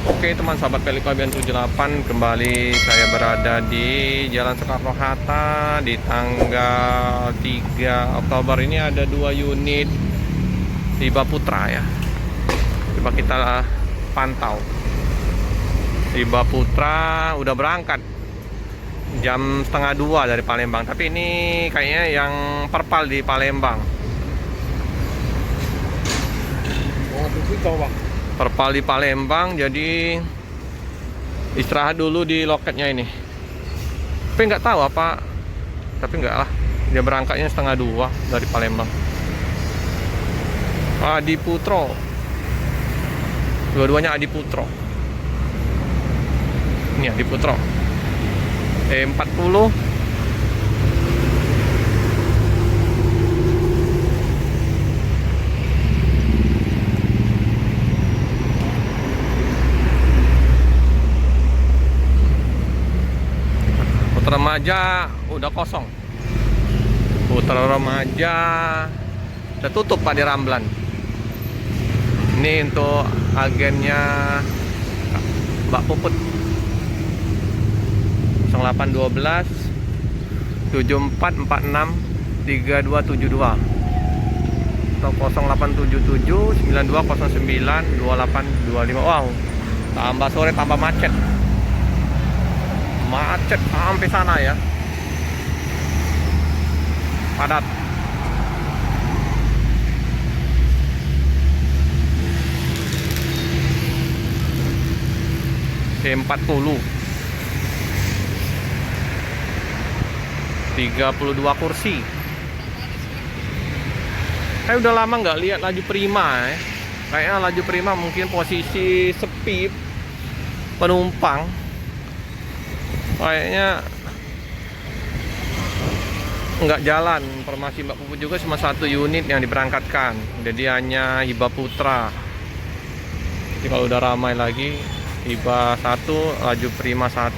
Oke teman sahabat Pelip Pabian 78, kembali saya berada di Jalan Soekarno-Hatta di tanggal 3 Oktober. Ini ada 2 unit Hiba Putra ya. Coba kita pantau. Hiba Putra udah berangkat jam setengah 2 dari Palembang, tapi ini kayaknya yang perpal di Palembang. Perpal di Palembang, jadi istirahat dulu di loketnya ini. Tapi nggak tahu apa, tapi nggak lah, dia berangkatnya setengah 2 dari Palembang. Adi Putro, dua-duanya Adi Putro. Ini Adi Putro E40. Putra Remaja udah kosong. Putra Remaja udah tutup Pak di Ramblan. Ini untuk agennya Mbak Puput 0812 7446 3272 atau 0877 9209 2825. Wow, tambah sore tambah macet sampai sana ya, padat. C40 32 kursi. Saya udah lama nggak lihat laju Prima ya. Kayaknya laju Prima mungkin posisi sepi penumpang. Kayaknya nggak jalan. Informasi Mbak Puput juga cuma 1 unit yang diberangkatkan, jadi hanya Hiba Putra. Jadi kalau udah ramai lagi, Hiba 1, laju Prima 1.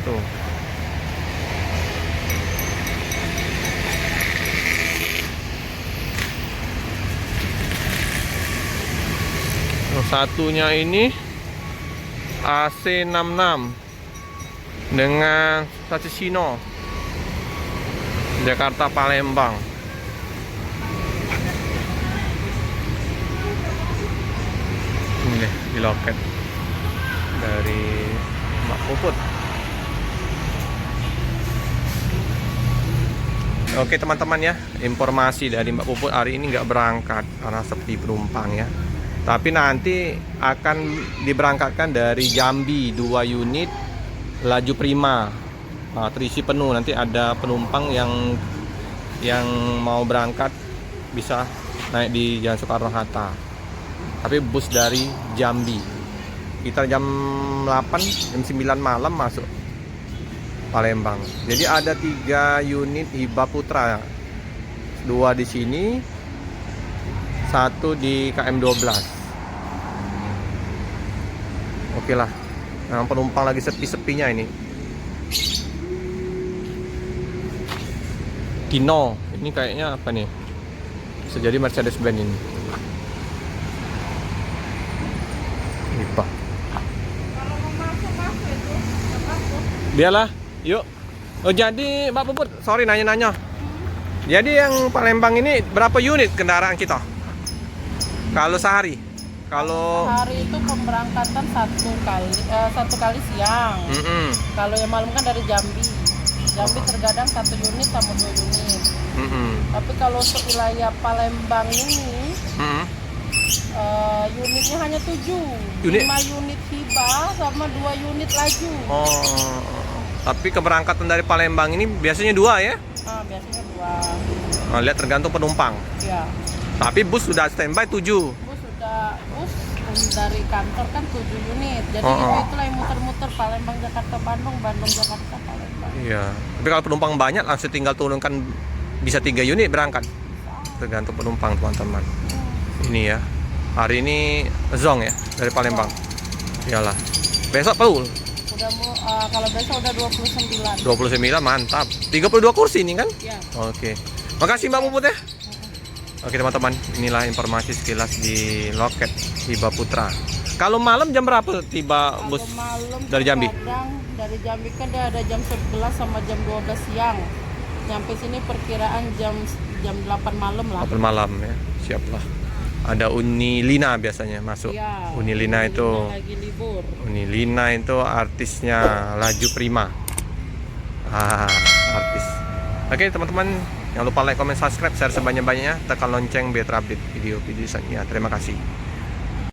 Satunya ini AC66 dengan stasiun Sino Jakarta Palembang. Ini deh di loket dari Mbak Puput. Oke teman-teman ya, informasi dari Mbak Puput hari ini nggak berangkat karena sepi penumpang ya. Tapi nanti akan diberangkatkan dari Jambi 2 unit laju Prima, terisi penuh. Nanti ada penumpang yang mau berangkat bisa naik di Jalan Soekarno-Hatta, tapi bus dari Jambi. Kita jam 8, jam 9 malam masuk Palembang. Jadi ada 3 unit Hiba Putra, 2 di sini, 1 di KM12. Oke lah. Nah, penumpang lagi sepi-sepinya ini. Dino, ini kayaknya apa nih? Bisa jadi Mercedes-Benz ini. Hiba. Kalau mau masuk itu, Biarlah, yuk. Oh jadi Mbak Puput, sorry nanya-nanya. Jadi yang Palembang ini berapa unit kendaraan kita? Kalau sehari? Kalau hari itu pemberangkatan satu kali siang. Kalau yang malam kan dari Jambi. Jambi terkadang 1 unit sama 2 unit. Tapi kalau untuk wilayah Palembang ini, unitnya hanya 7. 5 unit Hiba sama 2 unit laju. Oh, tapi keberangkatan dari Palembang ini biasanya 2 ya? Biasanya 2. Nah, lihat tergantung penumpang. Ya. Tapi bus sudah standby 7. Bus dari kantor kan 7 unit. Jadi itulah yang muter-muter Palembang Jakarta Bandung, Bandung Jakarta Palembang. Iya. Tapi kalau penumpang banyak langsung tinggal turunkan, bisa 3 unit berangkat. Tergantung penumpang teman-teman. Ini ya. Hari ini zong ya dari Palembang. Iyalah. Besok full. Udah kalau besok udah 29. 29 mantap. 32 kursi ini kan? Ya. Oke. Makasih Mbak Puput ya. Oke teman-teman, inilah informasi sekilas di loket Hiba Putra. Kalau malam jam berapa tiba Kalau bus malam dari Jambi? kadang dari Jambi kan dia ada jam 11 sama jam 12 siang. Nyampe sini perkiraan jam 8 malam lah. 8 malam ya, siap lah. Ada Unilina biasanya masuk. Iya, Unilina itu, lagi libur. Unilina itu artisnya Laju Prima. Artis. Oke teman-teman, jangan lupa like, comment, subscribe, share sebanyak-banyaknya, tekan lonceng biar terupdate video-video selanjutnya. Terima kasih.